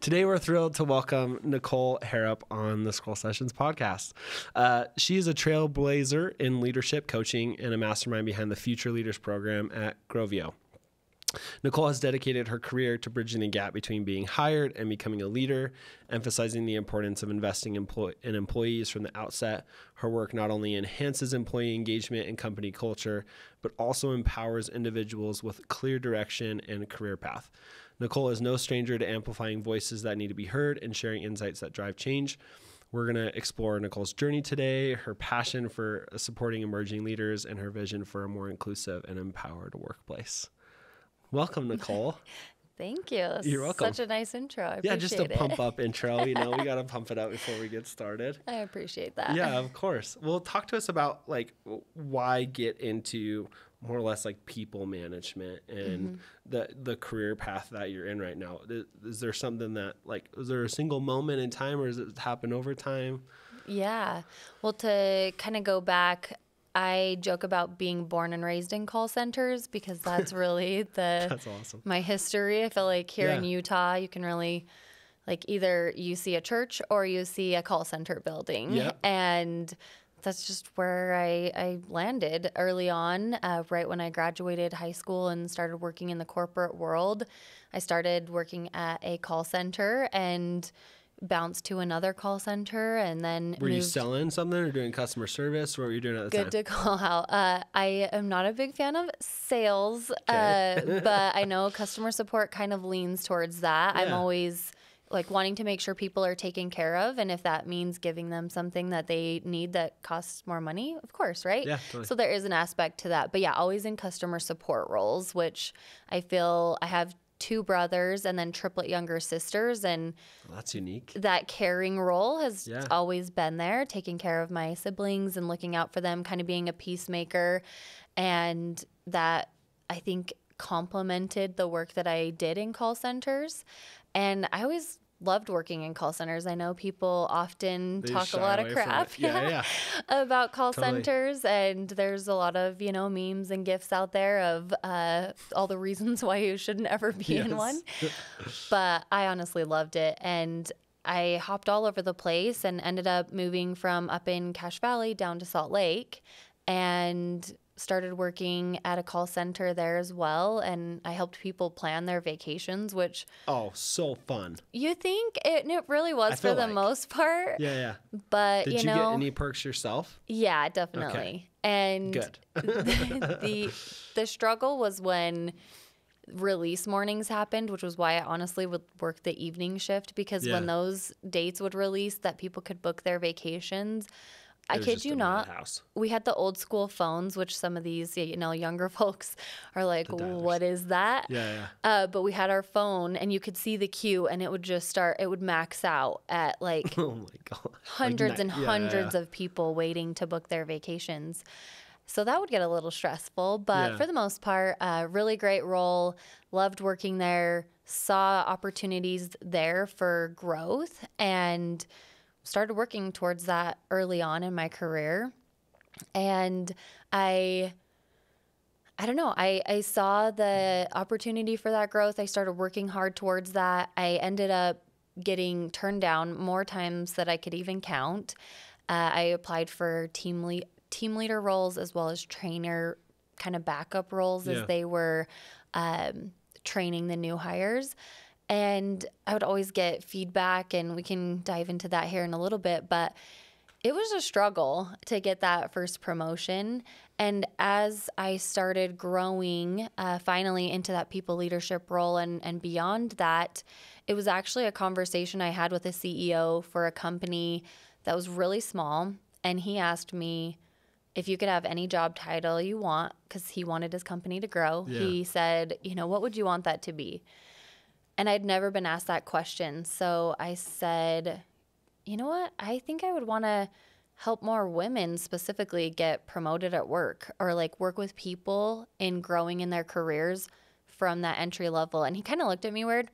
Today, we're thrilled to welcome Nichole Harrop on the Scroll Sessions podcast. She is a trailblazer in leadership coaching and a mastermind behind the Future Leaders program at Growvio. Nichole has dedicated her career to bridging the gap between being hired and becoming a leader, emphasizing the importance of investing in employees from the outset. Her work not only enhances employee engagement and company culture, but also empowers individuals with clear direction and a career path. Nichole is no stranger to amplifying voices that need to be heard and sharing insights that drive change. We're going to explore Nichole's journey today, her passion for supporting emerging leaders, and her vision for a more inclusive and empowered workplace. Welcome, Nichole. Thank you. You're welcome. Such a nice intro. I appreciate it. Just a pump up intro. We got to pump it up before we get started. I appreciate that. Yeah, of course. Well, talk to us about why get into more or less people management and the career path that you're in right now. Is there something that is there a single moment in time, or does it happen over time? Yeah. Well, to kind of go back, I joke about being born and raised in call centers because that's really That's awesome. My history. I feel like here in Utah, you can really either you see a church or you see a call center building. Yeah. And that's just where I landed early on, right when I graduated high school and started working in the corporate world. I started working at a call center and bounced to another call center, and then Were you selling something or doing customer service? What were you doing at the time? Good to call out. I am not a big fan of sales, but I know customer support kind of leans towards that. Yeah. I'm always wanting to make sure people are taken care of, and if that means giving them something that they need that costs more money, of course, right? Yeah, totally. So there is an aspect to that. But yeah, always in customer support roles, which I feel I have 2 brothers and then triplet younger sisters, and that's unique. That caring role has always been there, taking care of my siblings and looking out for them, kind of being a peacemaker, and that I think complemented the work that I did in call centers. And I always loved working in call centers. I know people often talk a lot of crap about call centers, and there's a lot of, memes and gifs out there of all the reasons why you shouldn't ever be in one. But I honestly loved it, and I hopped all over the place and ended up moving from up in Cache Valley down to Salt Lake, and started working at a call center there as well, and I helped people plan their vacations, which so fun. You think it really was for the most part. Yeah. But did you get any perks yourself? Yeah, definitely. Okay. And good. the struggle was when release mornings happened, which was why I honestly would work the evening shift, because when those dates would release that people could book their vacations, I kid you not, we had the old school phones, which some of these, younger folks are like, what is that? Yeah. But we had our phone, and you could see the queue, and it would just it would max out at oh my God, hundreds and hundreds of people waiting to book their vacations. So that would get a little stressful, but for the most part, really great role. Loved working there, saw opportunities there for growth, and started working towards that early on in my career. And I don't know, I saw the opportunity for that growth. I started working hard towards that. I ended up getting turned down more times than I could even count. I applied for team leader roles as well as trainer kind of backup roles as they were training the new hires. And I would always get feedback, and we can dive into that here in a little bit, but it was a struggle to get that first promotion. And as I started growing finally into that people leadership role and beyond that, it was actually a conversation I had with a CEO for a company that was really small. And he asked me if you could have any job title you want, because he wanted his company to grow. Yeah. He said, what would you want that to be? And I'd never been asked that question. So I said, you know what? I think I would want to help more women specifically get promoted at work, or work with people in growing in their careers from that entry level. And he kind of looked at me weird.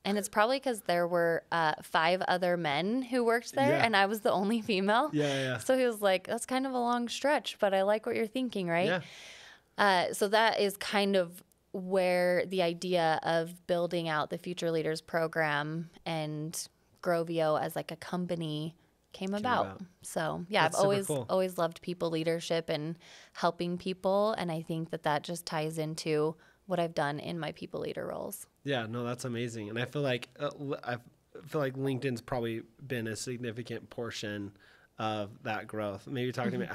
And it's probably because there were 5 other men who worked there, and I was the only female. Yeah. So he was like, that's kind of a long stretch, but I like what you're thinking, right? Yeah. So that is kind of where the idea of building out the Future Leaders program and Growvio as like a company came about. So yeah, That's I've cool. always loved people leadership and helping people. And I think that just ties into what I've done in my people leader roles. Yeah, no, that's amazing. And I feel like LinkedIn's probably been a significant portion of that growth. Maybe talk to me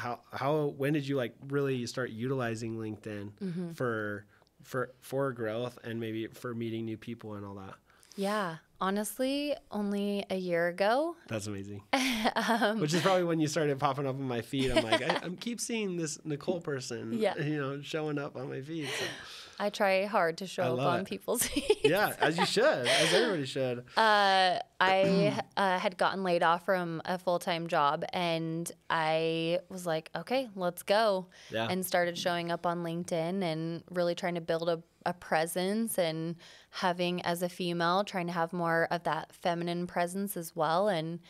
when did you like really start utilizing LinkedIn for growth and maybe for meeting new people and all that? Yeah, honestly, only a year ago. That's amazing. Which is probably when you started popping up on my feed. I'm like, I keep seeing this Nichole person, showing up on my feed. So. I try hard to show up on people's feeds. Yeah, as you should, as everybody should. I had gotten laid off from a full-time job, and I was like, okay, let's go. Yeah. And started showing up on LinkedIn and really trying to build a presence, and having, as a female, trying to have more of that feminine presence as well. And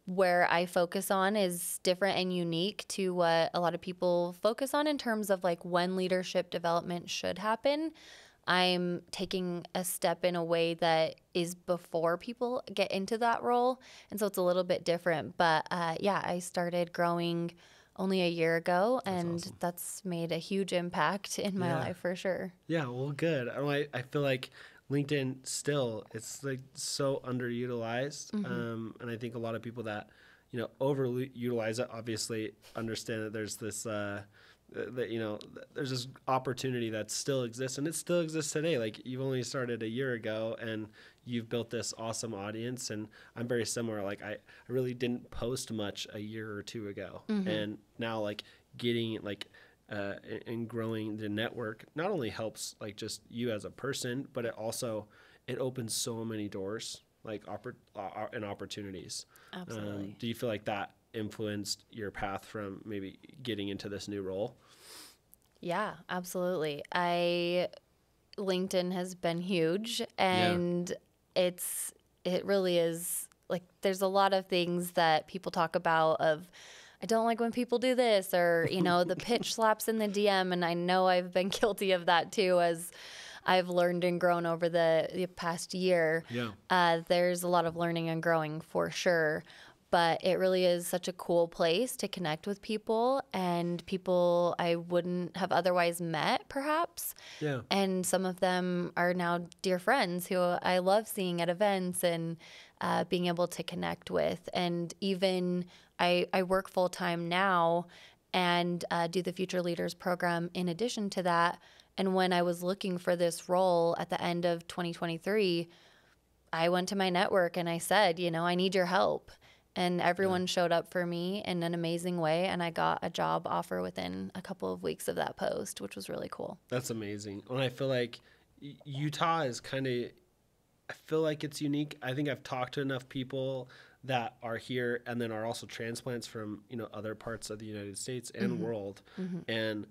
where I focus on is different and unique to what a lot of people focus on in terms of like when leadership development should happen. I'm taking a step in a way that is before people get into that role. And so it's a little bit different. But I started growing only a year ago, and awesome. That's made a huge impact in my life for sure. Yeah, well, good. I feel like LinkedIn still, it's like so underutilized. And I think a lot of people that, overutilize it obviously understand that there's this, there's this opportunity that still exists, and it still exists today. Like, you've only started a year ago and you've built this awesome audience, and I'm very similar. Like, I really didn't post much a year or two ago. And now like getting like, and growing the network not only helps like just you as a person, but it opens so many doors, like and opportunities. Absolutely. Do you feel like that influenced your path from maybe getting into this new role? Yeah, absolutely. LinkedIn has been huge, and it really is like, there's a lot of things that people talk about of, I don't like when people do this, or, the pitch slaps in the DM. And I know I've been guilty of that too, as I've learned and grown over the past year. Yeah. There's a lot of learning and growing for sure. But it really is such a cool place to connect with people, and people I wouldn't have otherwise met, perhaps. Yeah. And some of them are now dear friends who I love seeing at events and being able to connect with. And even I work full-time now and do the Future Leaders program in addition to that. And when I was looking for this role at the end of 2023, I went to my network and I said, I need your help. And everyone showed up for me in an amazing way, and I got a job offer within a couple of weeks of that post, which was really cool. That's amazing. And I feel like Utah is I feel like it's unique. I think I've talked to enough people that are here and then are also transplants from, other parts of the United States and world. And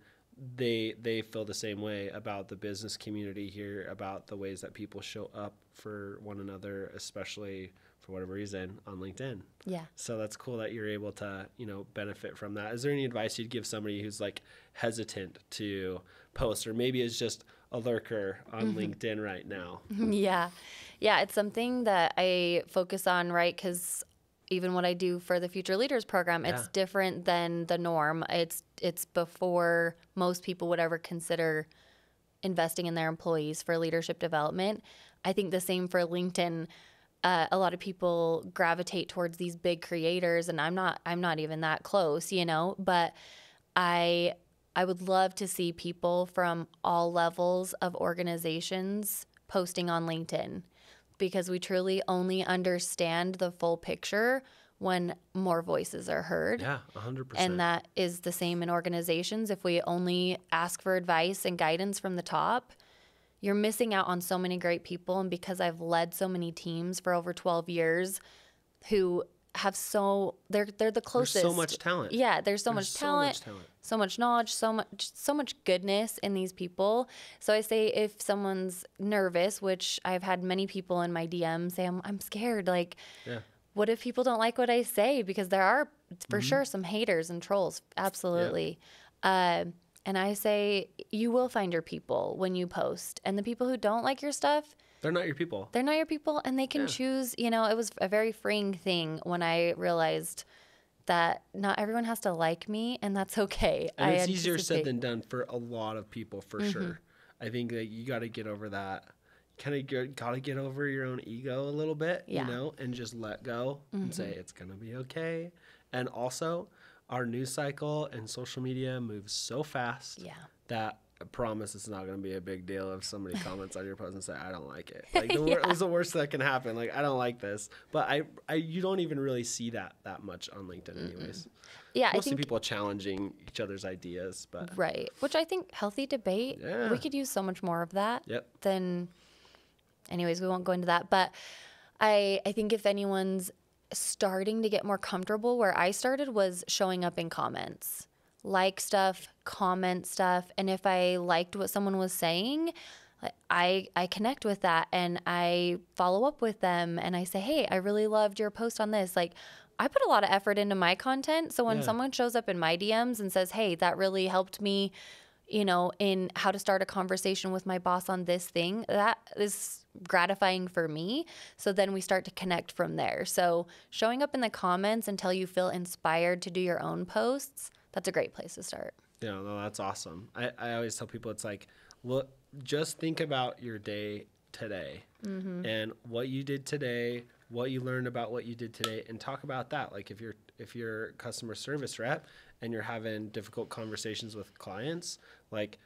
they feel the same way about the business community here, about the ways that people show up for one another, especially for whatever reason on LinkedIn. Yeah. So that's cool that you're able to, benefit from that. Is there any advice you'd give somebody who's like hesitant to post, or maybe is just a lurker on LinkedIn right now? Yeah. Yeah. It's something that I focus on, right? Because even what I do for the Future Leaders program, it's different than the norm. It's before most people would ever consider investing in their employees for leadership development. I think the same for LinkedIn. A lot of people gravitate towards these big creators, and I'm not even that close, but I would love to see people from all levels of organizations posting on LinkedIn, because we truly only understand the full picture when more voices are heard. Yeah, 100%. And that is the same in organizations. If we only ask for advice and guidance from the top, you're missing out on so many great people. And because I've led so many teams for over 12 years who have they're the closest. There's so much talent. Yeah, there's so much talent, so much knowledge, so much goodness in these people. So I say, if someone's nervous, which I've had many people in my DM say, I'm scared. Like, what if people don't like what I say? Because there are for sure some haters and trolls. Absolutely. And I say, you will find your people when you post. And the people who don't like your stuff, they're not your people. They're not your people, and they can choose. You know, it was a very freeing thing when I realized that not everyone has to like me, and that's okay. And it's easier said than done for a lot of people, for sure. I think that you got to get over that. Kind of got to get over your own ego a little bit, you know, and just let go and say it's going to be okay. And also, our news cycle and social media moves so fast that I promise it's not going to be a big deal if somebody comments on your post and say, I don't like it. Like, it's the worst that can happen. Like, I don't like this. But you don't even really see that much on LinkedIn anyways. Yeah, Mostly I think people challenging each other's ideas. But right. Which I think healthy debate, we could use so much more of that than... Anyways, we won't go into that. But I think if anyone's starting to get more comfortable, where I started was showing up in comments. Like stuff, comment stuff, and if I liked what someone was saying, I connect with that and I follow up with them and I say, hey, I really loved your post on this. Like, I put a lot of effort into my content, so when someone shows up in my DMs and says, hey, that really helped me, you know, in how to start a conversation with my boss on this thing, that is gratifying for me. So then we start to connect from there. So showing up in the comments until you feel inspired to do your own posts, that's a great place to start. Yeah, no, that's awesome. I always tell people it's like, well, just think about your day today and what you did today, what you learned about what you did today, and talk about that. Like if you're a customer service rep and you're having difficult conversations with clients, like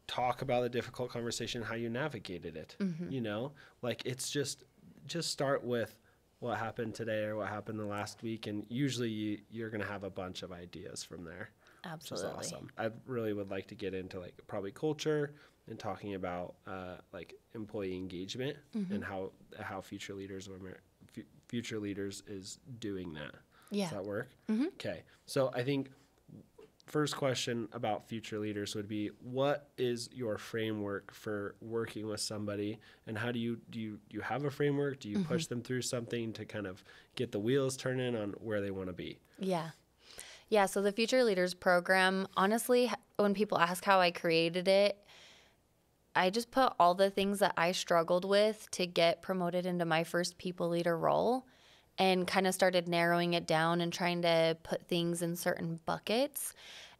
talk about the difficult conversation, how you navigated it. You know, like it's just start with what happened today or what happened the last week, and usually you're going to have a bunch of ideas from there. Absolutely. Which is awesome. I really would like to get into like probably culture and talking about like employee engagement and how future leaders is doing that. Yeah. Does that work? Okay. So I think first question about future leaders would be, what is your framework for working with somebody, and how do you have a framework? Do you push them through something to kind of get the wheels turning on where they want to be? Yeah, so the Future Leaders Program, honestly, when people ask how I created it, I just put all the things that I struggled with to get promoted into my first people leader role and kind of started narrowing it down and trying to put things in certain buckets.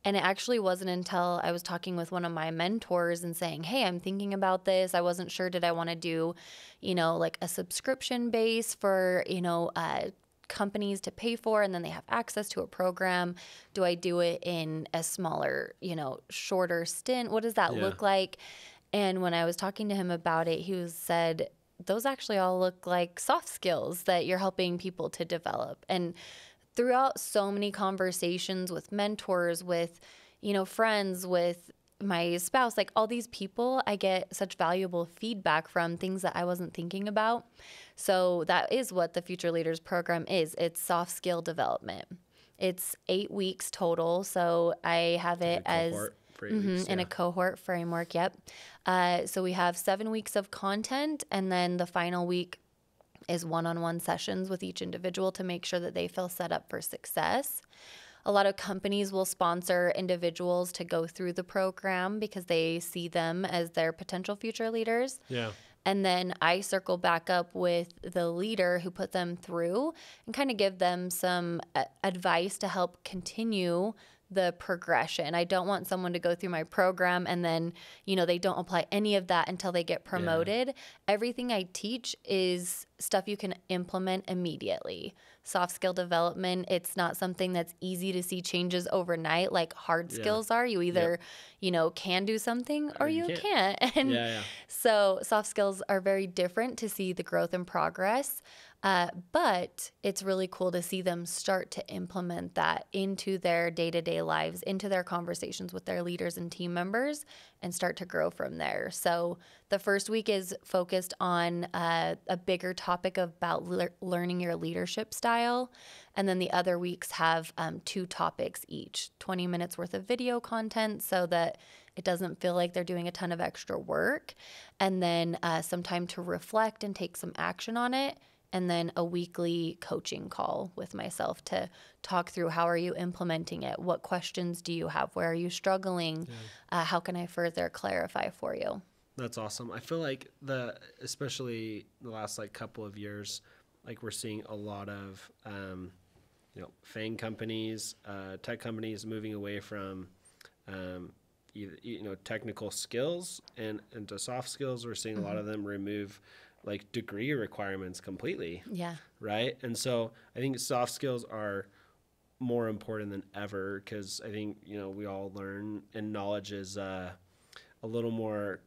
And it actually wasn't until I was talking with one of my mentors and saying, hey, I'm thinking about this. I wasn't sure, did I want to do, you know, like a subscription base for, you know, companies to pay for, and then they have access to a program? Do I do it in a smaller, you know, shorter stint? What does that look like? And when I was talking to him about it, he said, those actually all look like soft skills that you're helping people to develop. And throughout so many conversations with mentors, with, you know, friends, with my spouse, like all these people, I get such valuable feedback from, things that I wasn't thinking about. So that is what the Future Leaders Program is. It's soft skill development. It's 8 weeks total. So I have it as in a cohort framework. So we have 7 weeks of content, and then the final week is one-on-one sessions with each individual to make sure that they feel set up for success. A lot of companies will sponsor individuals to go through the program because they see them as their potential future leaders. Yeah. And then I circle back up with the leader who put them through and kind of give them some advice to help continue the progression. I don't want someone to go through my program and then, you know, they don't apply any of that until they get promoted. Yeah. Everything I teach is stuff you can implement immediately. Soft skill development, it's not something that's easy to see changes overnight like hard skills are. You either, you know, can do something or you can't. And so soft skills are very different to see the growth and progress. But it's really cool to see them start to implement that into their day-to-day lives, into their conversations with their leaders and team members, and start to grow from there. So the first week is focused on a bigger topic about learning your leadership style. And then the other weeks have 2 topics each, 20 minutes worth of video content so that it doesn't feel like they're doing a ton of extra work. And then some time to reflect and take some action on it. and then a weekly coaching call with myself to talk through how are you implementing it? What questions do you have? Where are you struggling? How can I further clarify for you? That's awesome. I feel like especially the last like couple of years, like we're seeing a lot of, FANG companies, tech companies moving away from, technical skills and into soft skills. We're seeing a lot of them remove like degree requirements completely. Yeah. Right. And so I think soft skills are more important than ever because I think, we all learn, and knowledge is a little more,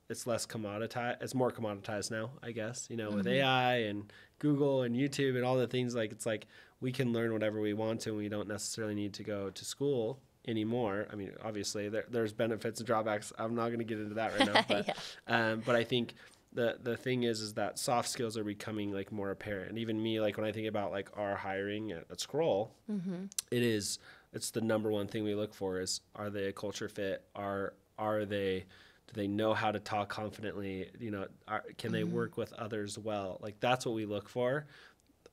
it's less commoditized. It's more commoditized now, I guess, with AI and Google and YouTube and all the things, like it's like we can learn whatever we want to, and we don't necessarily need to go to school anymore. I mean, obviously there's benefits and drawbacks. I'm not going to get into that right now, but but I think the thing is that soft skills are becoming like more apparent. And even me, like when I think about like our hiring at Scroll, it's the number one thing we look for is, are they a culture fit? Do they know how to talk confidently? Can they work with others well? Like that's what we look for.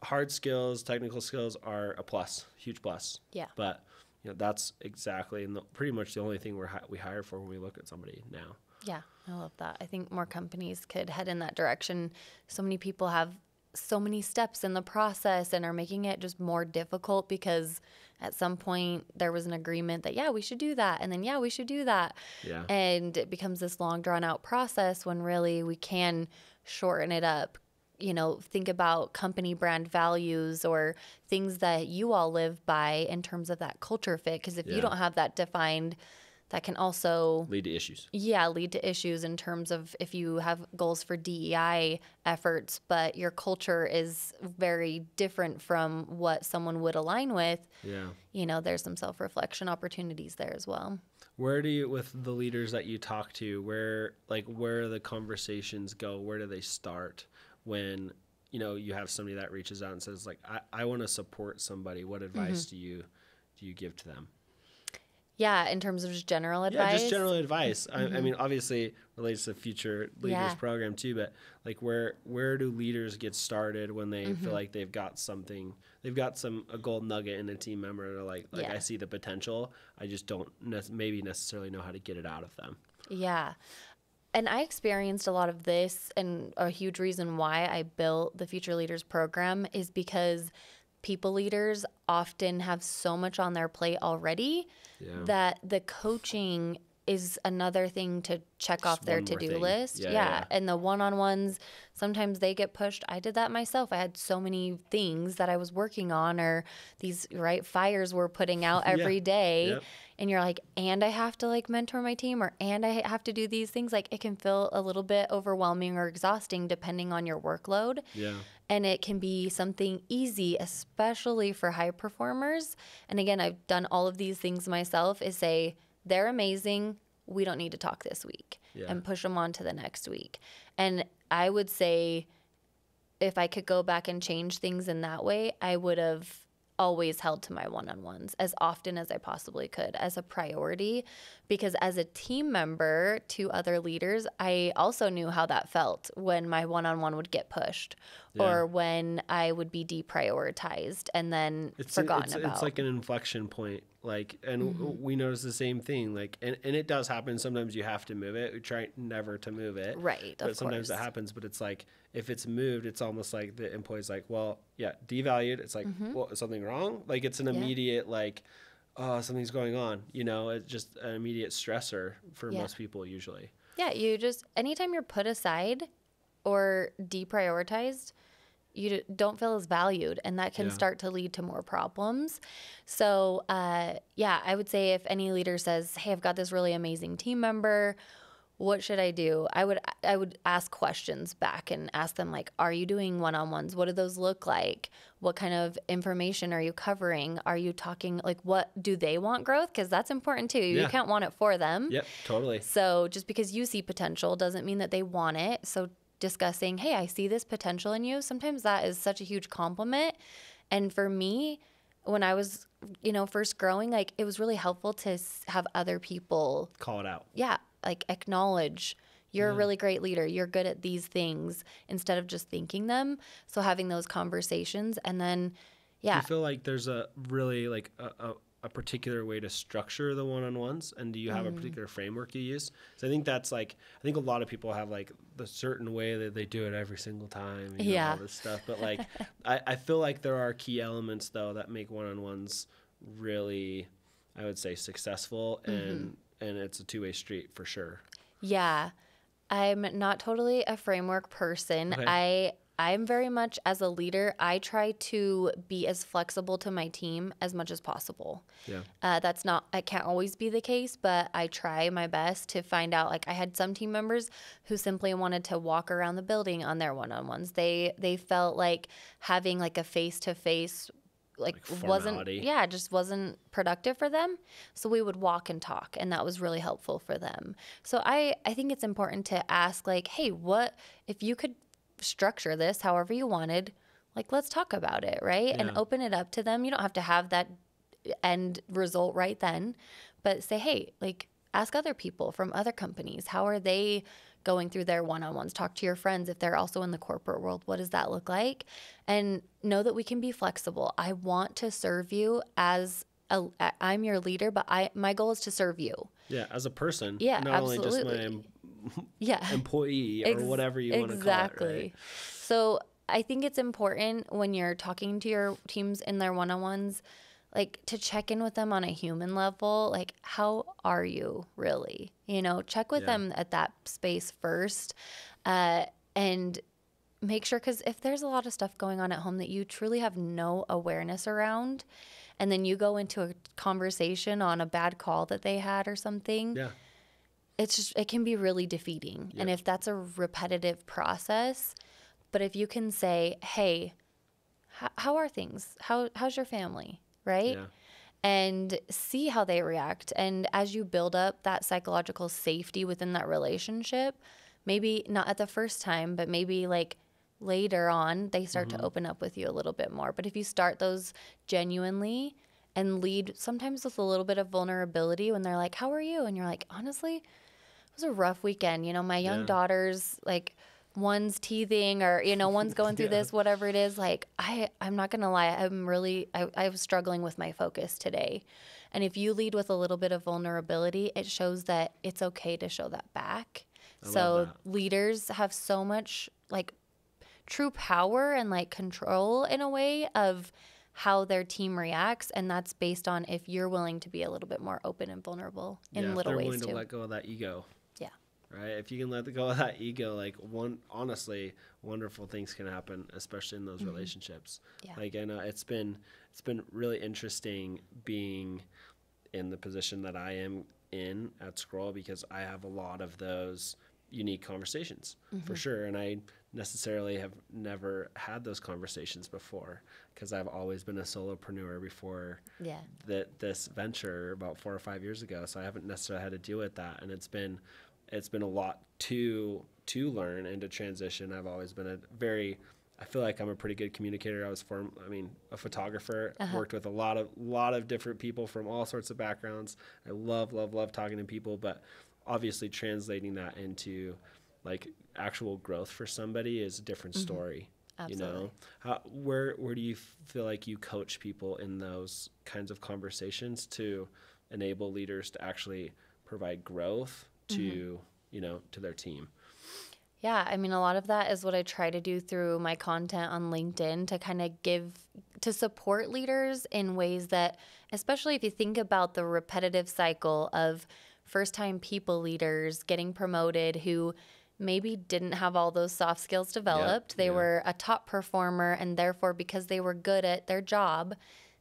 Hard skills, technical skills are a plus, huge plus. Yeah. But that's exactly and pretty much the only thing we hire for when we look at somebody now. Yeah, I love that. I think more companies could head in that direction. So many people have so many steps in the process and are making it just more difficult because at some point there was an agreement that, we should do that. And then, we should do that. Yeah. And it becomes this long drawn out process when really we can shorten it up. Think about company brand values or things that you all live by in terms of that culture fit. Because if you don't have that defined, that can also lead to issues. Yeah, lead to issues in terms of if you have goals for DEI efforts, but your culture is very different from what someone would align with. Yeah. There's some self-reflection opportunities there as well. Where do you, with the leaders that you talk to, where the conversations go? Where do they start when, you have somebody that reaches out and says like, I want to support somebody. What advice do you give to them? Yeah, in terms of just general advice? Yeah, just general advice. I mean, obviously relates to Future Leaders program too, but like where do leaders get started when they feel like they've got a gold nugget in a team member, or like I see the potential, I just don't maybe necessarily know how to get it out of them. Yeah. And I experienced a lot of this, and a huge reason why I built the Future Leaders program is because people leaders often have so much on their plate already that the coaching is another thing to check off their to-do list. Yeah. And the one-on-ones, sometimes they get pushed. I did that myself. I had so many things that I was working on, or these fires we're putting out every day. Yep. And you're like, and I have to like mentor my team, and I have to do these things. Like it can feel a little bit overwhelming or exhausting depending on your workload. Yeah. And it can be something easy, especially for high performers. And again, I've done all of these things myself, is say, they're amazing, we don't need to talk this week, and push them on to the next week. And I would say if I could go back and change things in that way, I would have always held to my one-on-ones as often as I possibly could as a priority, because as a team member to other leaders, I also knew how that felt when my one-on-one would get pushed or when I would be deprioritized and then forgotten about. It's like an inflection point, we notice the same thing, and it does happen. Sometimes you have to move it. We try never to move it. Right, but sometimes it happens, but it's like, if it's moved, it's almost like the employee's like, well, devalued. It's like, well, is something wrong? Like it's an immediate oh, something's going on. It's just an immediate stressor for most people usually. Yeah, anytime you're put aside or deprioritized, you don't feel as valued, and that can start to lead to more problems. So, I would say if any leader says, hey, I've got this really amazing team member, what should I do? I would ask questions back and ask them are you doing one-on-ones? What do those look like? What kind of information are you covering? Are you talking what do they want growth? Because that's important too. You can't want it for them. Yep, totally. So just because you see potential doesn't mean that they want it. So discussing, hey, I see this potential in you. Sometimes that is such a huge compliment. And for me, when I was, first growing, it was really helpful to have other people call it out. Yeah. Acknowledge, You're a really great leader. You're good at these things, instead of just thinking them. So having those conversations, and then, Do you feel like there's a really like a particular way to structure the one-on-ones, and do you have a particular framework you use? So I think that's like, I think a lot of people have like the certain way that they do it every single time, all this stuff. But like, I feel like there are key elements though that make one-on-ones really, I would say, successful, and it's a two-way street for sure. Yeah. I'm not totally a framework person. Okay. I'm very much, as a leader, I try to be as flexible to my team as much as possible. Yeah. It can't always be the case, but I try my best to find out. Like, I had some team members who simply wanted to walk around the building on their one-on-ones. They felt like having like a face-to-face just wasn't productive for them. So we would walk and talk, and that was really helpful for them. So I think it's important to ask, like, hey, what if you could structure this however you wanted, like, let's talk about it, right? And open it up to them. You don't have to have that end result right then, but say, hey, like, ask other people from other companies, how are they going through their one-on-ones? Talk to your friends if they're also in the corporate world. What does that look like? And know that we can be flexible. I want to serve you I'm your leader, but my goal is to serve you. Yeah, as a person. Yeah, not absolutely. only just my employee or whatever you want to call it. Exactly. Right? So I think it's important when you're talking to your teams in their one-on-ones, like, to check in with them on a human level. Like, how are you really? Check with them at that space first, and make sure, because if there's a lot of stuff going on at home that you truly have no awareness around, and then you go into a conversation on a bad call that they had or something, it can be really defeating. And if that's a repetitive process, but if you can say, hey, how are things? How's your family? Right? Yeah. And see how they react. And as you build up that psychological safety within that relationship, maybe not at the first time, but maybe like later on, they start to open up with you a little bit more. But if you start those genuinely and lead sometimes with a little bit of vulnerability, when they're like, how are you? And you're like, honestly, it was a rough weekend. My young daughter's like, one's teething, or one's going through this, whatever it is. Like, I'm not gonna lie, I was struggling with my focus today. And if you lead with a little bit of vulnerability, it shows that it's okay to show that back. So leaders have so much like true power and like control in a way of how their team reacts, and that's based on if you're willing to be a little bit more open and vulnerable in little ways too. Willing to let go of that ego. Right? If you can let go of that ego, like, honestly, wonderful things can happen, especially in those relationships. Yeah. Like, I know it's been really interesting being in the position that I am in at Scroll, because I have a lot of those unique conversations for sure. And I necessarily have never had those conversations before, because I've always been a solopreneur before this venture about 4 or 5 years ago. So I haven't necessarily had to deal with that. And it's been a lot to learn and to transition. I've always been I feel like I'm a pretty good communicator. I was a photographer. Worked with a lot of different people from all sorts of backgrounds. I love talking to people, but obviously translating that into like actual growth for somebody is a different story. Absolutely. Where do you feel like you coach people in those kinds of conversations to enable leaders to actually provide growth to their team? Yeah, a lot of that is what I try to do through my content on LinkedIn, to kind of to support leaders in ways that, especially if you think about the repetitive cycle of first-time people leaders getting promoted who maybe didn't have all those soft skills developed. They were a top performer, and therefore, because they were good at their job,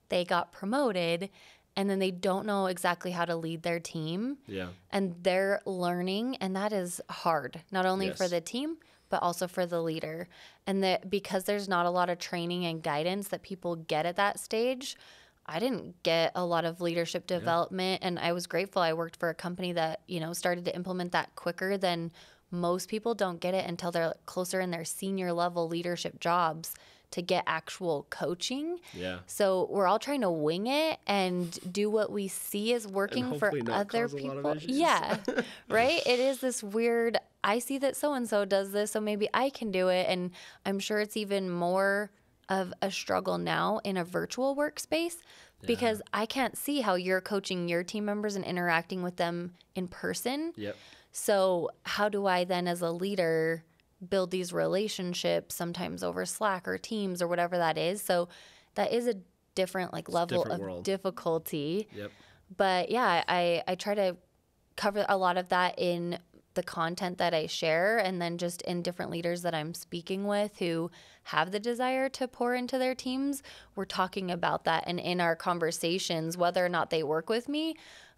they got promoted. And then they don't know exactly how to lead their team. Yeah. And they're learning, and that is hard, not only for the team, but also for the leader. And that because there's not a lot of training and guidance that people get at that stage, I didn't get a lot of leadership development. And I was grateful. I worked for a company that, started to implement that quicker than most people. Don't get it until they're closer in their senior level leadership jobs to get actual coaching. Yeah. So we're all trying to wing it and do what we see is working for other people. Yeah. Right? It is this weird, I see that so-and-so does this, so maybe I can do it. And I'm sure it's even more of a struggle now in a virtual workspace because I can't see how you're coaching your team members and interacting with them in person. Yep. So how do I then as a leader build these relationships sometimes over Slack or Teams or whatever that is? So that is a different level of world. Difficulty. Yep. But yeah, I try to cover a lot of that in the content that I share and then just in different leaders that I'm speaking with who have the desire to pour into their teams. We're talking about that. And in our conversations, whether or not they work with me,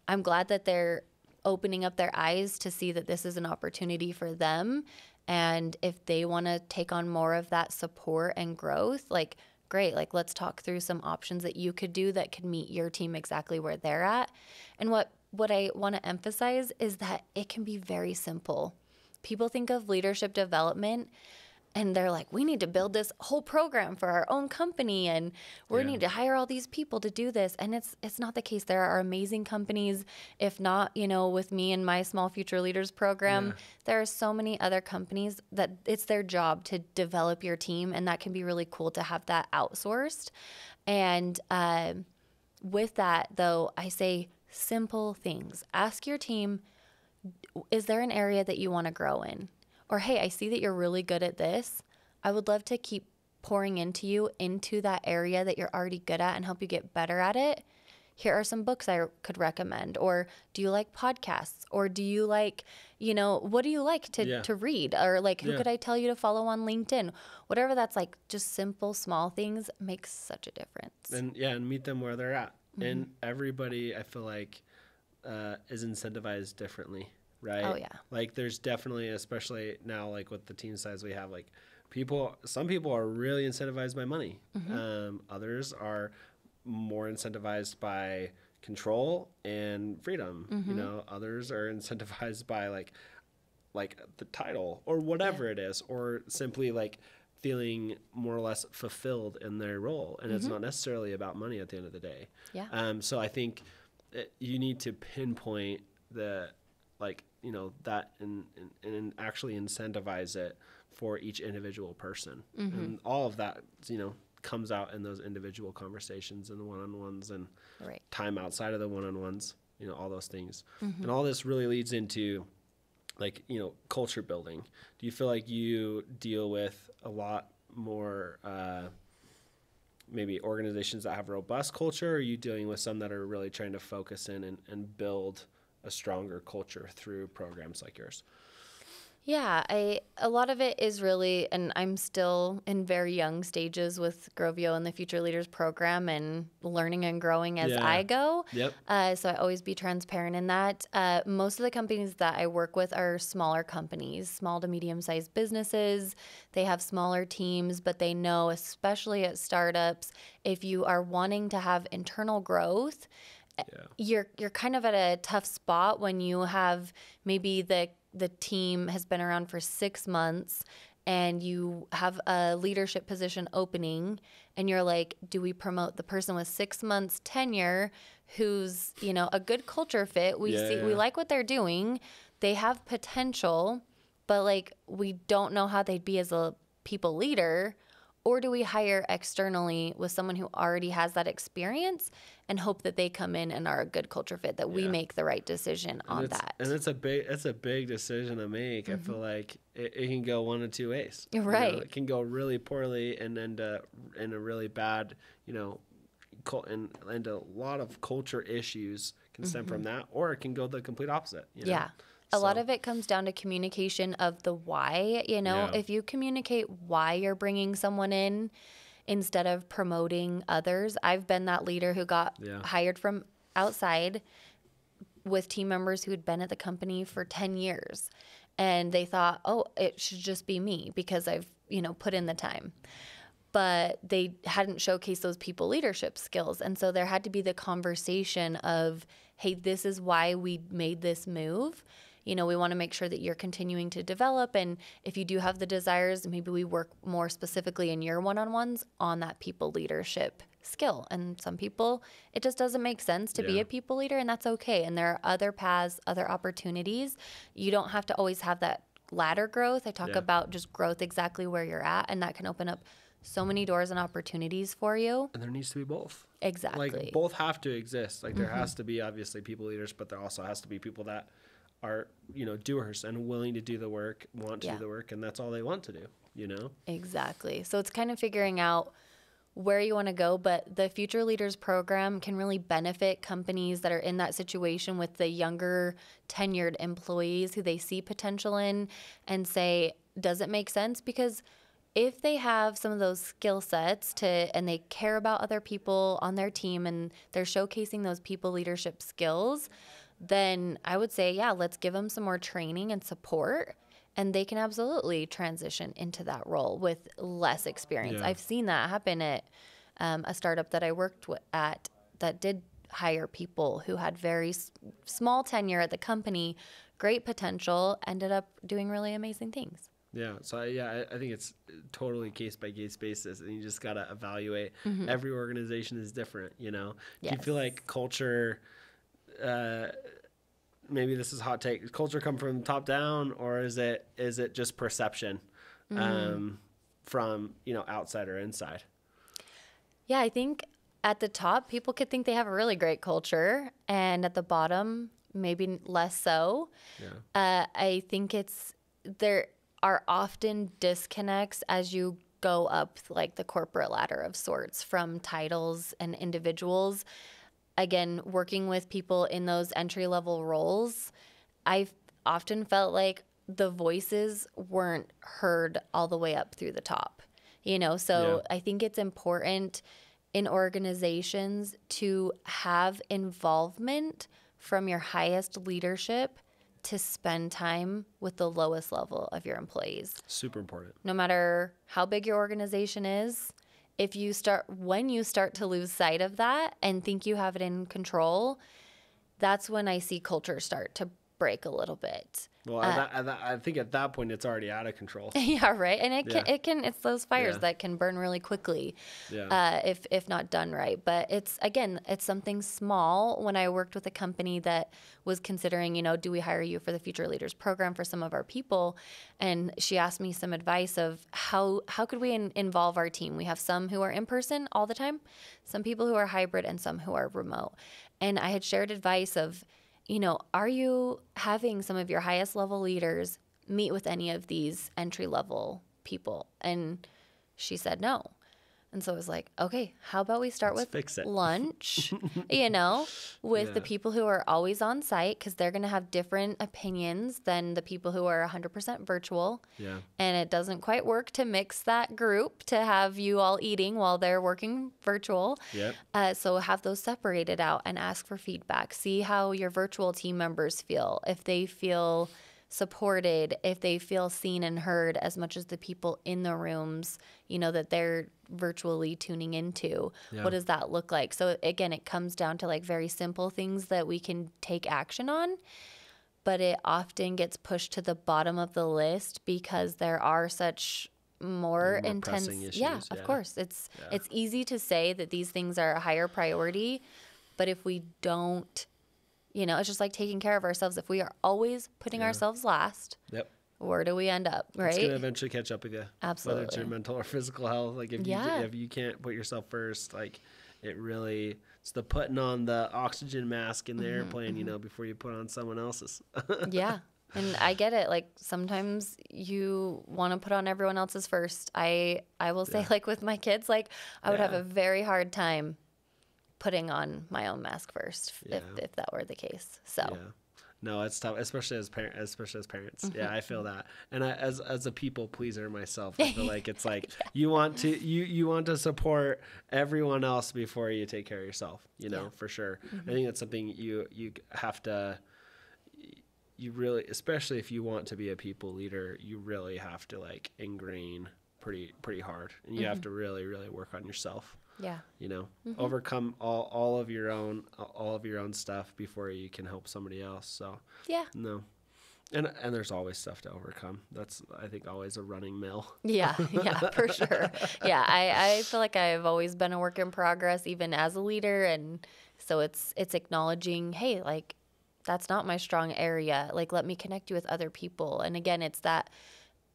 I'm glad that they're opening up their eyes to see that this is an opportunity for them. And if they want to take on more of that support and growth, great, let's talk through some options that you could do that could meet your team exactly where they're at. And what I want to emphasize is that it can be very simple. People think of leadership development and they're like, we need to build this whole program for our own company and we need to hire all these people to do this. And it's not the case. There are amazing companies. If not, with me and my Small Future Leaders program, there are so many other companies that it's their job to develop your team. And that can be really cool to have that outsourced. And with that, though, I say simple things. Ask your team, is there an area that you want to grow in? Or, hey, I see that you're really good at this. I would love to keep pouring into you into that area that you're already good at and help you get better at it. Here are some books I could recommend. Or do you like podcasts? Or do you like, what do you like to read? Or who could I tell you to follow on LinkedIn? Whatever that's just simple, small things makes such a difference. And meet them where they're at. Mm-hmm. And everybody, I feel like, is incentivized differently. Right. Oh, yeah. There's definitely, especially now, with the team size we have, some people are really incentivized by money. Mm-hmm. Others are more incentivized by control and freedom. Mm-hmm. Others are incentivized by the title or whatever it is, or simply feeling more or less fulfilled in their role. And it's not necessarily about money at the end of the day. Yeah. So I think you need to pinpoint that and actually incentivize it for each individual person. Mm-hmm. And all of that, comes out in those individual conversations and the one-on-ones and time outside of the one-on-ones, all those things. Mm-hmm. And all this really leads into culture building. Do you feel like you deal with a lot more, maybe organizations that have robust culture, or are you dealing with some that are really trying to focus in and build a stronger culture through programs like yours? Yeah, a lot of it is really, and I'm still in very young stages with Growvio and the Future Leaders program and learning and growing as I go. Yep. So I always be transparent in that. Most of the companies that I work with are smaller companies, small to medium-sized businesses. They have smaller teams, but they know, especially at startups, if you are wanting to have internal growth, you're kind of at a tough spot when you have maybe the team has been around for 6 months and you have a leadership position opening and you're like, do we promote the person with 6 months tenure who's, a good culture fit? We like what they're doing. They have potential, but we don't know how they'd be as a people leader. Or do we hire externally with someone who already has that experience and hope that they come in and are a good culture fit, that we make the right decision on that? And it's a big decision to make. Mm-hmm. I feel like it can go one of two ways. Right. It can go really poorly and end in a really bad, and a lot of culture issues can stem from that, or it can go the complete opposite. Yeah. A lot of it comes down to communication of the why. If you communicate why you're bringing someone in instead of promoting others. I've been that leader who got hired from outside with team members who had been at the company for 10 years. And they thought, oh, it should just be me because I've, put in the time. But they hadn't showcased those people leadership skills. And so there had to be the conversation of, hey, this is why we made this move. we want to make sure that you're continuing to develop. And if you do have the desires, maybe we work more specifically in your one-on-ones on that people leadership skill. And some people, it just doesn't make sense to be a people leader, and that's okay. And there are other paths, other opportunities. You don't have to always have that ladder growth. I talk about just growth exactly where you're at, and that can open up so many doors and opportunities for you. And there needs to be both. Exactly. Like, both have to exist. Like, there has to be, obviously, people leaders, but there also has to be people that are, doers and willing to do the work, want to do the work, and that's all they want to do, Exactly. So it's kind of figuring out where you want to go, but the Future Leaders program can really benefit companies that are in that situation with the younger tenured employees who they see potential in and say, does it make sense? Because if they have some of those skill sets and they care about other people on their team and they're showcasing those people leadership skills, then I would say, let's give them some more training and support, and they can absolutely transition into that role with less experience. I've seen that happen at a startup that I worked at that did hire people who had very small tenure at the company, great potential, ended up doing really amazing things. Yeah. So, I think it's totally case-by-case basis, and you just got to evaluate. Every organization is different, Do you feel like culture, maybe this is a hot take, does culture come from top down, or is it just perception from, outside or inside? Yeah, I think at the top, people could think they have a really great culture, and at the bottom, maybe less so. Yeah. I think there are often disconnects as you go up like the corporate ladder of sorts from titles and individuals. Again, working with people in those entry-level roles, I've often felt like the voices weren't heard all the way up through the top, So I think it's important in organizations to have involvement from your highest leadership to spend time with the lowest level of your employees. Super important. No matter how big your organization is, when you start to lose sight of that and think you have it in control, that's when I see culture start to break a little bit. Well, I think at that point it's already out of control. Yeah, right. And it's those fires that can burn really quickly, if not done right. But it's something small. When I worked with a company that was considering, do we hire you for the Future Leaders program for some of our people? And she asked me some advice of how could we involve our team? We have some who are in person all the time, some people who are hybrid, and some who are remote. And I had shared advice of, are you having some of your highest level leaders meet with any of these entry level people? And she said no. And so I was like, okay, how about we start with lunch, with the people who are always on site, because they're going to have different opinions than the people who are 100% virtual. Yeah. And it doesn't quite work to mix that group to have you all eating while they're working virtual. Yep. So have those separated out and ask for feedback. See how your virtual team members feel, if they feel supported, if they feel seen and heard as much as the people in the rooms, that they're virtually tuning into. Yeah. What does that look like? So again, it comes down to like very simple things that we can take action on, but it often gets pushed to the bottom of the list because there are such more intense issues. Yeah, of course. It's easy to say that these things are a higher priority, but if we don't, it's just like taking care of ourselves. If we are always putting ourselves last, where do we end up, right? It's going to eventually catch up with you. Absolutely. Whether it's your mental or physical health. Like if you can't put yourself first, like it's the putting on the oxygen mask in the airplane, before you put on someone else's. Yeah. And I get it. Like sometimes you want to put on everyone else's first. I will say like with my kids, like I would have a very hard time putting on my own mask first if that were the case. So no, it's tough, especially as parents. Yeah, I feel that. And as a people pleaser myself, I feel like it's like you want to support everyone else before you take care of yourself, for sure. I think that's something you have to, you really, especially if you want to be a people leader, you really have to like ingrain pretty hard, and you have to really, really work on yourself. Yeah. Overcome all of your own stuff before you can help somebody else. So And there's always stuff to overcome. That's, I think, always a running mill. Yeah, for sure. Yeah, I feel like I've always been a work in progress, even as a leader. And so it's acknowledging, hey, like, that's not my strong area. Like, let me connect you with other people. And again, it's that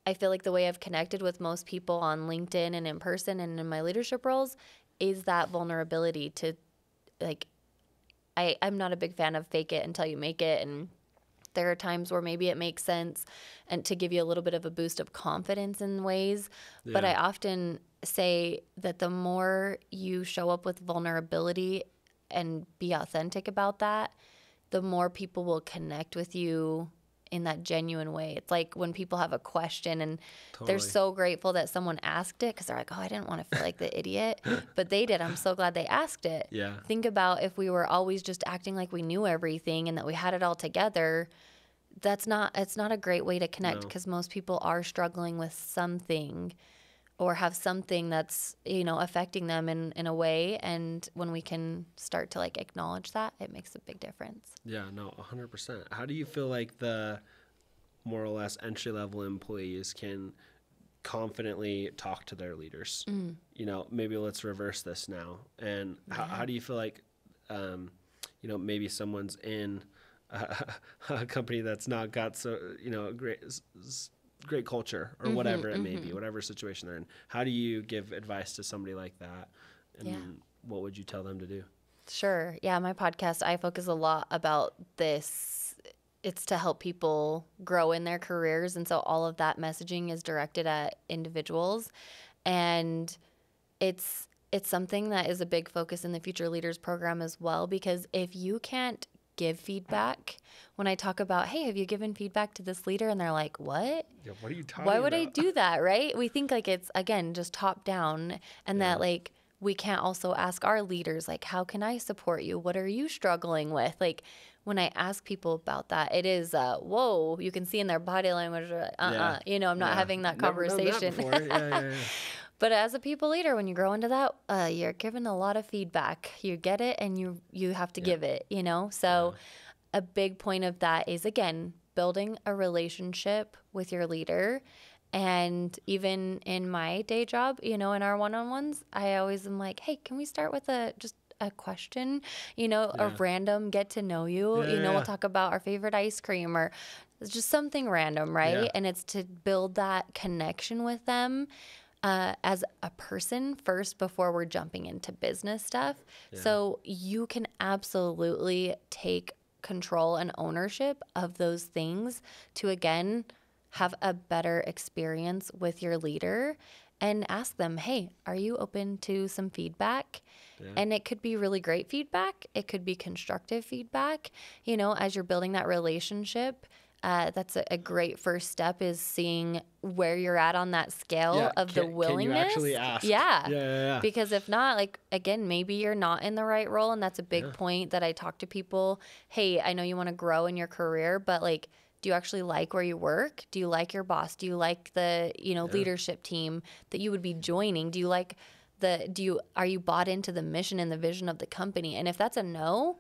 I feel like the way I've connected with most people on LinkedIn and in person and in my leadership roles is that vulnerability to, like, I'm not a big fan of fake it until you make it. And there are times where maybe it makes sense and to give you a little bit of a boost of confidence in ways. Yeah. But I often say that the more you show up with vulnerability and be authentic about that, the more people will connect with you in that genuine way. It's like when people have a question and they're so grateful that someone asked it because they're like, oh, I didn't want to feel like the idiot, but they did. I'm so glad they asked it. Yeah. Think about if we were always just acting like we knew everything and that we had it all together. It's not a great way to connect because most people are struggling with something or have something that's, affecting them in a way. And when we can start to like acknowledge that, it makes a big difference. Yeah, no, 100%. How do you feel like the more or less entry-level employees can confidently talk to their leaders? Maybe let's reverse this now. And how do you feel like, maybe someone's in a company that's not got great culture or whatever it may be, whatever situation they're in. How do you give advice to somebody like that? And what would you tell them to do? Sure. Yeah. My podcast, I focus a lot about this. It's to help people grow in their careers. And so all of that messaging is directed at individuals. And it's something that is a big focus in the Future Leaders program as well, because if you can't give feedback, when I talk about, hey, have you given feedback to this leader? And they're like, what? Yeah, what are you talking about? Why would I do that, right? We think like it's, again, just top down, and that like we can't also ask our leaders, like, how can I support you? What are you struggling with? Like, when I ask people about that, it is, whoa, you can see in their body language, I'm not having that conversation. Never done that before. But as a people leader, when you grow into that, you're given a lot of feedback. You get it, and you have to give it, So a big point of that is, again, building a relationship with your leader. And even in my day job, in our one-on-ones, I always am like, hey, can we start with just a question, a random get to know you, we'll talk about our favorite ice cream or just something random, right? Yeah. And it's to build that connection with them as a person first before we're jumping into business stuff. Yeah. So you can absolutely take control and ownership of those things to, again, have a better experience with your leader and ask them, hey, are you open to some feedback? Yeah. And it could be really great feedback. It could be constructive feedback. As you're building that relationship, that's a great first step, is seeing where you're at on that scale of the willingness. Can you actually ask? Yeah. Because if not, like, again, maybe you're not in the right role. And that's a big point that I talk to people. Hey, I know you want to grow in your career, but like, do you actually like where you work? Do you like your boss? Do you like the, leadership team that you would be joining? Do you like are you bought into the mission and the vision of the company? And if that's a no,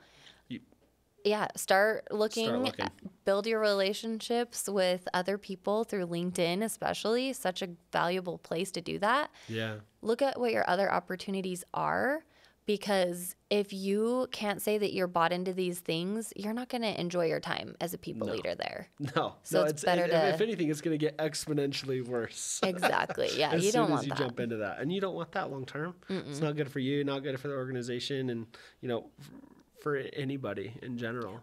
start looking. Build your relationships with other people through LinkedIn, especially. Such a valuable place to do that. Yeah. Look at what your other opportunities are, because if you can't say that you're bought into these things, you're not going to enjoy your time as a people leader there. No. So it's better if anything, it's going to get exponentially worse. Exactly. Yeah. You don't want that. As soon as you jump into that. And you don't want that long term. It's not good for you, not good for the organization, and, for anybody in general.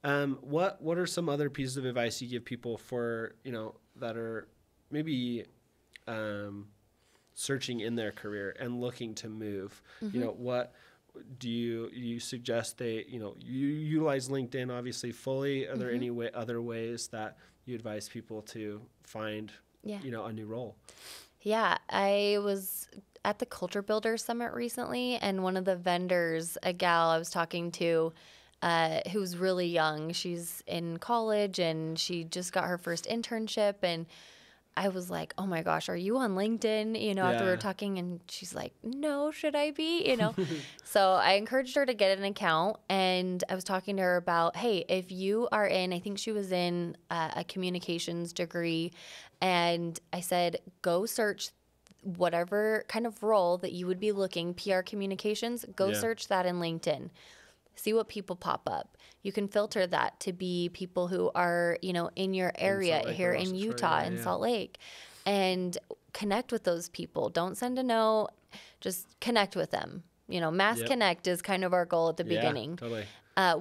What are some other pieces of advice you give people for, that are maybe searching in their career and looking to move? What do you suggest they, you utilize LinkedIn obviously fully? Are there any other ways that you advise people to find, a new role? Yeah, I was at the Culture Builder Summit recently, and one of the vendors, a gal I was talking to, who's really young. She's in college and she just got her first internship, and I was like, oh my gosh, are you on LinkedIn? You know, after we were Yeah. talking, and she's like, no, should I be? You know, so I encouraged her to get an account, and I was talking to her about, hey, if you are in, I think she was in a communications degree, and I said, go search whatever kind of role that you would be looking, PR communications, go Yeah. search that in LinkedIn. See what people pop up. You can filter that to be people who are, you know, in your area Lake here or in Detroit, Utah, yeah, in yeah. Salt Lake, and connect with those people. Don't send a note, just connect with them. You know, mass Yep. connect is kind of our goal at the Yeah, beginning. totally.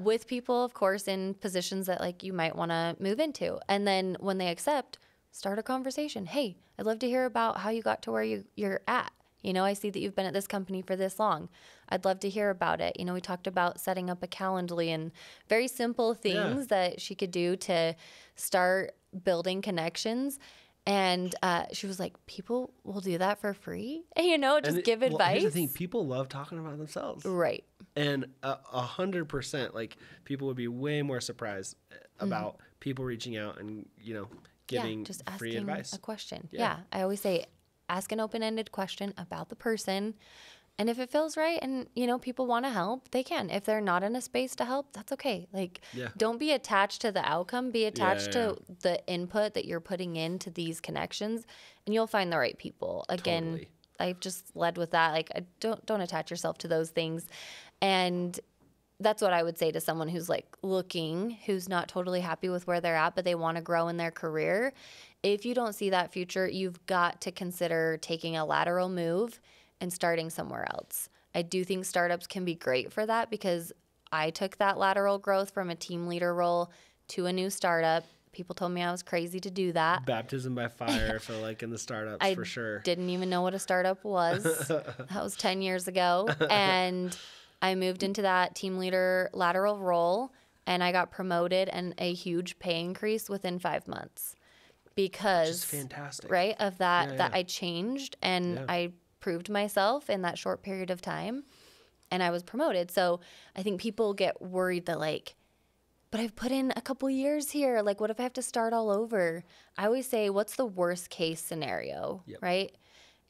With people, of course, in positions that like you might want to move into. And then when they accept, start a conversation. Hey, I'd love to hear about how you got to where you're at. You know, I see that you've been at this company for this long. I'd love to hear about it. You know, we talked about setting up a Calendly and very simple things that she could do to start building connections. And she was like, people will do that for free? You know, just give advice. Well, here's the thing. People love talking about themselves. Right. And 100%, like, people would be way more surprised about people reaching out and, you know, giving just free asking advice. a question. Yeah. Yeah. I always say, ask an open-ended question about the person. And if it feels right and, you know, people want to help, they can. If they're not in a space to help, that's okay. Like, don't be attached to the outcome. Be attached to the input that you're putting into these connections, and you'll find the right people. Again, Totally. I've just led with that. Like, don't attach yourself to those things. And that's what I would say to someone who's like looking, who's not totally happy with where they're at, but they want to grow in their career. If you don't see that future, you've got to consider taking a lateral move and starting somewhere else. I do think startups can be great for that, because I took that lateral growth from a team leader role to a new startup. People told me I was crazy to do that. Baptism by fire, I feel like, in the startups, for sure. I didn't even know what a startup was. That was 10 years ago. And I moved into that team leader lateral role, and I got promoted and a huge pay increase within 5 months because, Which is fantastic. right, of that, Yeah, that yeah. I changed and Yeah. I proved myself in that short period of time, and I was promoted. So I think people get worried that, like, but I've put in a couple years here. Like, what if I have to start all over? I always say, what's the worst case scenario, right?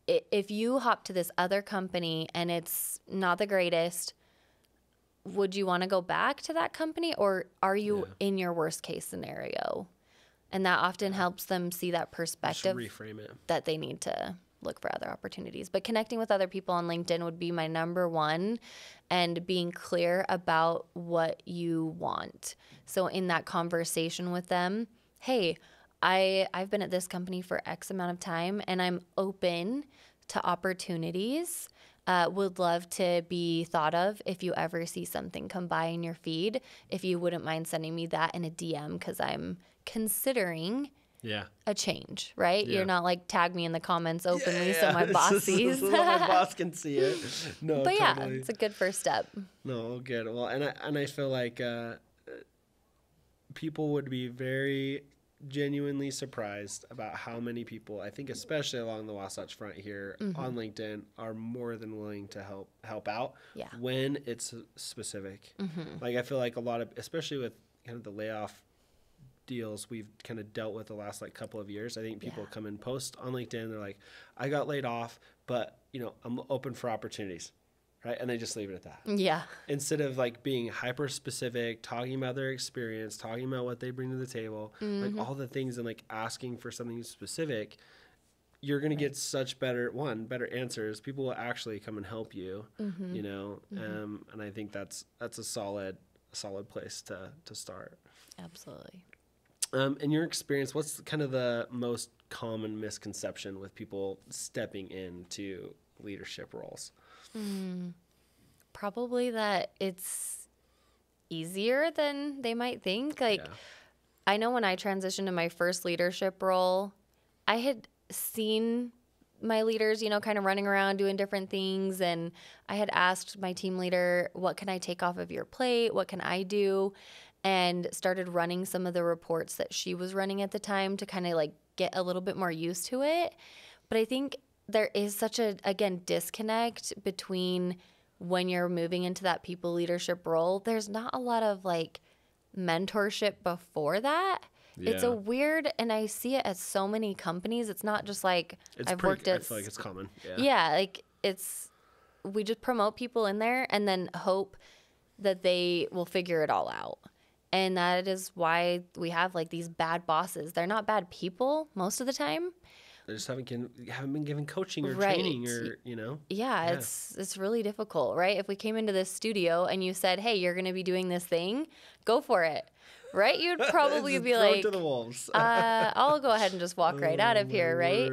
If you hop to this other company and it's not the greatest, would you want to go back to that company, or are you in your worst case scenario? And that often helps them see that perspective, Just reframe it. that they need to look for other opportunities. But connecting with other people on LinkedIn would be my number one, and being clear about what you want. So in that conversation with them, hey, I've been at this company for X amount of time, and I'm open to opportunities. Would love to be thought of if you ever see something come by in your feed. If you wouldn't mind sending me that in a DM, because I'm considering a change, right? Yeah. You're not like, tag me in the comments openly so my boss sees. So my boss can see it. No, But yeah, totally. it's a good first step. No, good. Well, and I feel like people would be very genuinely surprised about how many people, I think especially along the Wasatch Front here on LinkedIn, are more than willing to help out when it's specific. Like, I feel like a lot of, especially with kind of the layoff deals we've kind of dealt with the last like couple of years, I think people come and post on LinkedIn, they're like, I got laid off, but, you know, I'm open for opportunities. Right. And they just leave it at that. Yeah. Instead of like being hyper specific, talking about their experience, talking about what they bring to the table, like all the things, and like asking for something specific, you're going to get such better answers. People will actually come and help you, you know? And I think that's a solid place to start. Absolutely. In your experience, what's kind of the most common misconception with people stepping into leadership roles? Probably that it's easier than they might think. Like, I know when I transitioned to my first leadership role, I had seen my leaders, you know, kind of running around doing different things. And I had asked my team leader, what can I take off of your plate? What can I do? And started running some of the reports that she was running at the time to kind of like get a little bit more used to it. But I think there is such a, again, disconnect between when you're moving into that people leadership role. There's not a lot of like mentorship before that. It's a weird, and I see it at so many companies. It's not just like I feel like it's common. Yeah, like we just promote people in there and then hope that they will figure it all out. And that is why we have like these bad bosses. They're not bad people most of the time. They just haven't been given coaching or training or, Yeah, it's really difficult, right? If we came into this studio and you said, hey, you're going to be doing this thing, go for it. Right? You'd probably be like, to the wolves. I'll go ahead and just walk right out of here, right?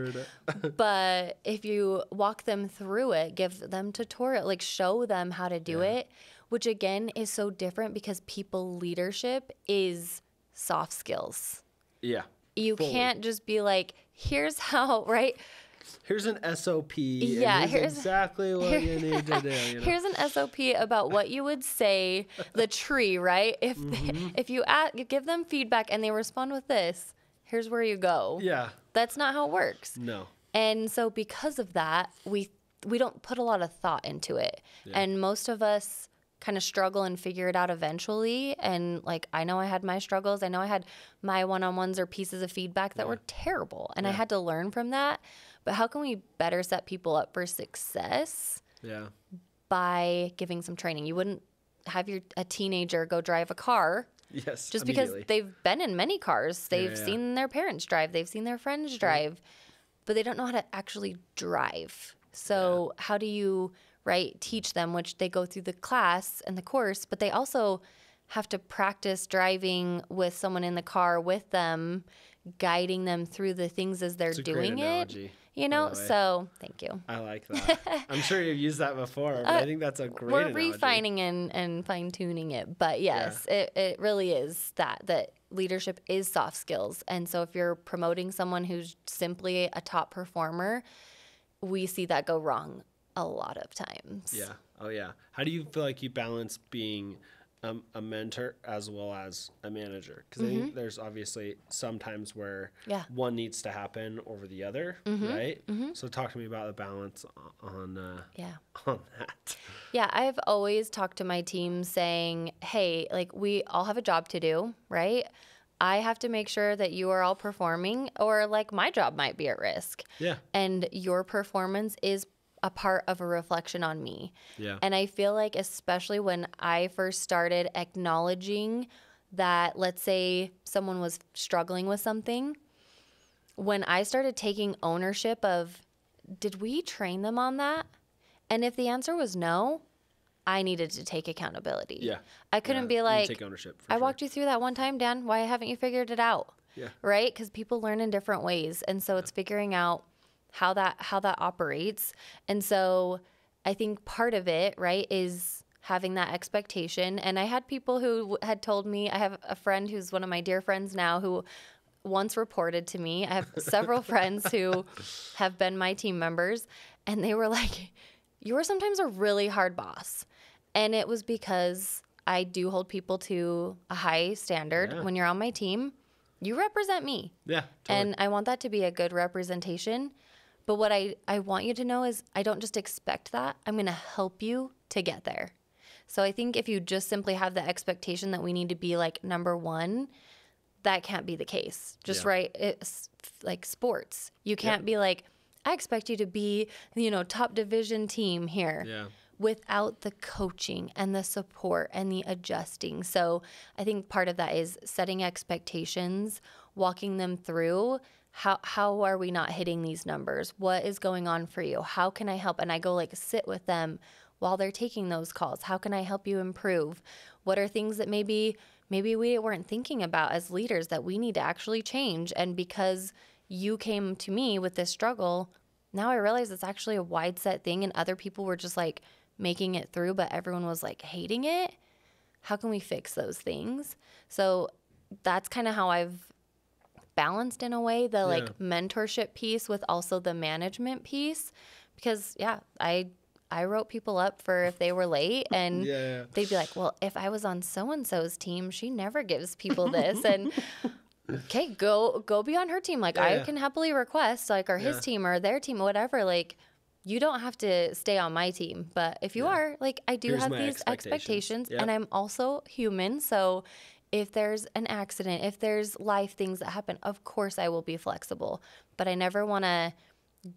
But if you walk them through it, give them tutorial, like show them how to do it, which again is so different because people leadership is soft skills. Yeah. You can't just be like, here's how, right? Here's an SOP. Yeah, here's exactly what you need to do. Here's an SOP about what you would say, the tree, right? If you give them feedback and they respond with this, here's where you go. Yeah. That's not how it works. No. And so because of that, we don't put a lot of thought into it. Yeah. And most of us kind of struggle and figure it out eventually. And like, I know I had my struggles. I know I had my one-on-ones or pieces of feedback that were terrible. And I had to learn from that. But how can we better set people up for success? Yeah. By giving some training. You wouldn't have a teenager go drive a car. Yes. Just because they've been in many cars. They've seen their parents drive. They've seen their friends drive. But they don't know how to actually drive. So how do you, teach them, which they go through the class and the course, but they also have to practice driving with someone in the car with them, guiding them through the things as they're doing it. So thank you. I like that. I'm sure you've used that before, but I think that's a great analogy. We're refining and fine-tuning it. But yes, it really is that leadership is soft skills. And so if you're promoting someone who's simply a top performer, we see that go wrong a lot of times. Yeah. Oh, yeah. How do you feel like you balance being a mentor as well as a manager? Because I think there's obviously some times where one needs to happen over the other, right? So talk to me about the balance on that. Yeah, I've always talked to my team saying, hey, like we all have a job to do, right? I have to make sure that you are all performing, or like my job might be at risk. Yeah. And your performance is a part of a reflection on me. Yeah. And I feel like especially when I first started acknowledging that, let's say someone was struggling with something, when I started taking ownership of, did we train them on that? And if the answer was no, I needed to take accountability. Yeah. I couldn't be like, take ownership I walked you through that one time, Dan. Why haven't you figured it out? Yeah. Right? Because people learn in different ways. And so it's figuring out how that operates. And so I think part of it, right, is having that expectation. And I had people who had told me, I have a friend who's one of my dear friends now who once reported to me. I have several friends who have been my team members, and they were like, you are sometimes a really hard boss. And it was because I do hold people to a high standard. Yeah. When you're on my team, you represent me. Yeah, totally. And I want that to be a good representation. But what I want you to know is I don't just expect that. I'm going to help you to get there. So I think if you just simply have the expectation that we need to be like number one, that can't be the case. Just right. It's like sports. You can't be like, I expect you to be, top division team here. Yeah. Without the coaching and the support and the adjusting. So I think part of that is setting expectations, walking them through. How are we not hitting these numbers? What is going on for you? How can I help? And I go like sit with them while they're taking those calls. How can I help you improve? What are things that maybe we weren't thinking about as leaders that we need to actually change? And because you came to me with this struggle, now I realize it's actually a wide set thing and other people were just like making it through, but everyone was like hating it. How can we fix those things? So that's kind of how I've balanced in a way the like mentorship piece with also the management piece, because I wrote people up for if they were late and they'd be like, well, if I was on so-and-so's team, she never gives people this. And okay, go be on her team. Like I can happily request like, or his team or their team, whatever. Like you don't have to stay on my team, but if you are, like I do have these expectations and I'm also human. So if there's an accident, if there's life things that happen, of course I will be flexible. But I never want to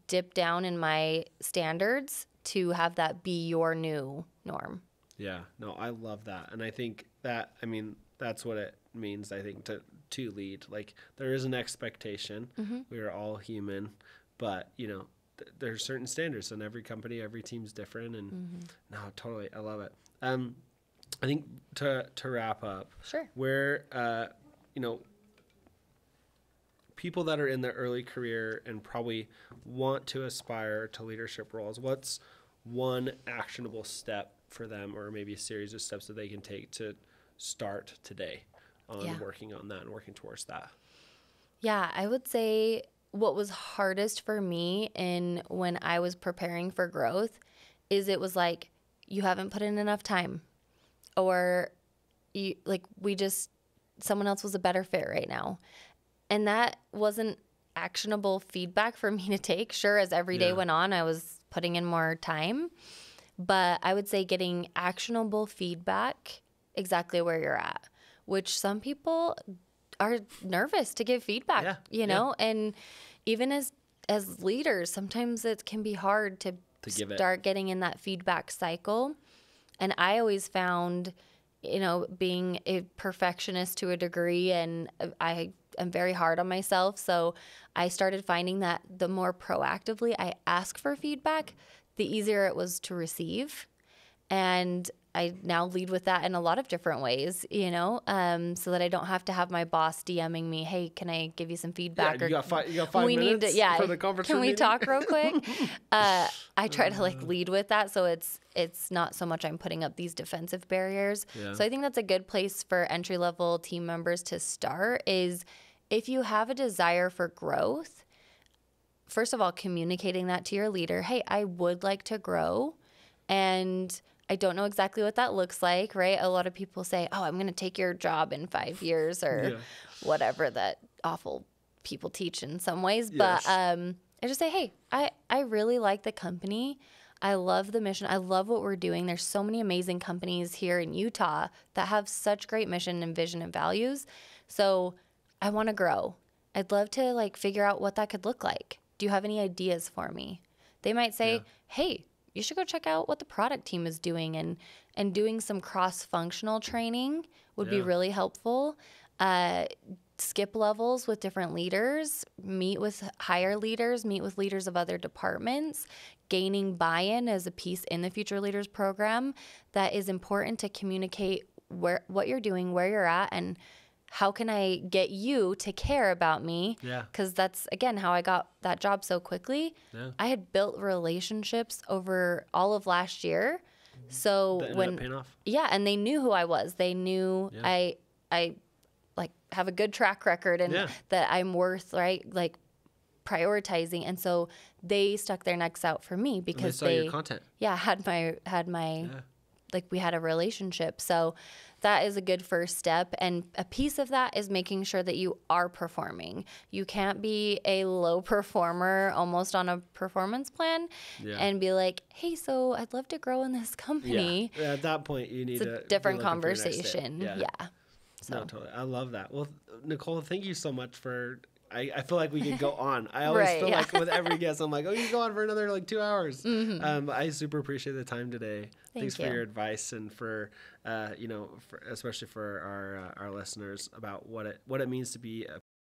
dip down in my standards to have that be your new norm. Yeah, no, I love that. And I think that, I mean, that's what it means, I think, to lead. Like, there is an expectation. We are all human, but, you know, there's certain standards in every company, every team's different. And no, totally, I love it. I think to wrap up, Sure. where, you know, people that are in their early career and probably want to aspire to leadership roles, what's one actionable step for them, or maybe a series of steps that they can take to start today on working on that and working towards that? Yeah, I would say what was hardest for me in when I was preparing for growth is it was like, you haven't put in enough time, or you like, someone else was a better fit right now. And that wasn't actionable feedback for me to take. Sure, as every day went on, I was putting in more time. But I would say getting actionable feedback exactly where you're at, which some people are nervous to give feedback, you know? And even as leaders, sometimes it can be hard to start getting in that feedback cycle. And I always found, you know, being a perfectionist to a degree, and I'm very hard on myself. So I started finding that the more proactively I ask for feedback, the easier it was to receive. And I now lead with that in a lot of different ways, you know, so that I don't have to have my boss DMing me, hey, can I give you some feedback? Yeah, you got 5 minutes for the conference Can we meeting? talk real quick? I try to like lead with that, so it's not so much I'm putting up these defensive barriers. Yeah. So I think that's a good place for entry-level team members to start is if you have a desire for growth, first of all, communicating that to your leader, hey, I would like to grow, and I don't know exactly what that looks like, right? A lot of people say, oh, I'm going to take your job in 5 years or whatever that awful people teach in some ways. Yes. But I just say, hey, I really like the company. I love the mission. I love what we're doing. There's so many amazing companies here in Utah that have such great mission and vision and values. So I want to grow. I'd love to like figure out what that could look like. Do you have any ideas for me? They might say, hey, you should go check out what the product team is doing, and doing some cross-functional training would be really helpful. Skip levels with different leaders, meet with higher leaders, meet with leaders of other departments, gaining buy-in as a piece in the Future Leaders program that is important to communicate what you're doing, where you're at, and how can I get you to care about me? Yeah. Because that's, again, how I got that job so quickly. Yeah. I had built relationships over all of last year. So that ended up paying off. Yeah, and they knew who I was. They knew I like have a good track record and that I'm worth, right, like prioritizing. And so they stuck their necks out for me because they saw your content. Yeah, had my like we had a relationship. So that is a good first step. And a piece of that is making sure that you are performing. You can't be a low performer almost on a performance plan and be like, hey, so I'd love to grow in this company. Yeah. At that point, you need a different conversation. Yeah. So. No, totally. I love that. Well, Nichole, thank you so much for... I feel like we could go on. I always feel like with every guest, I'm like, oh, you can go on for another like 2 hours. Mm-hmm. I super appreciate the time today. Thanks for your advice and for, especially for our listeners about what it means to be a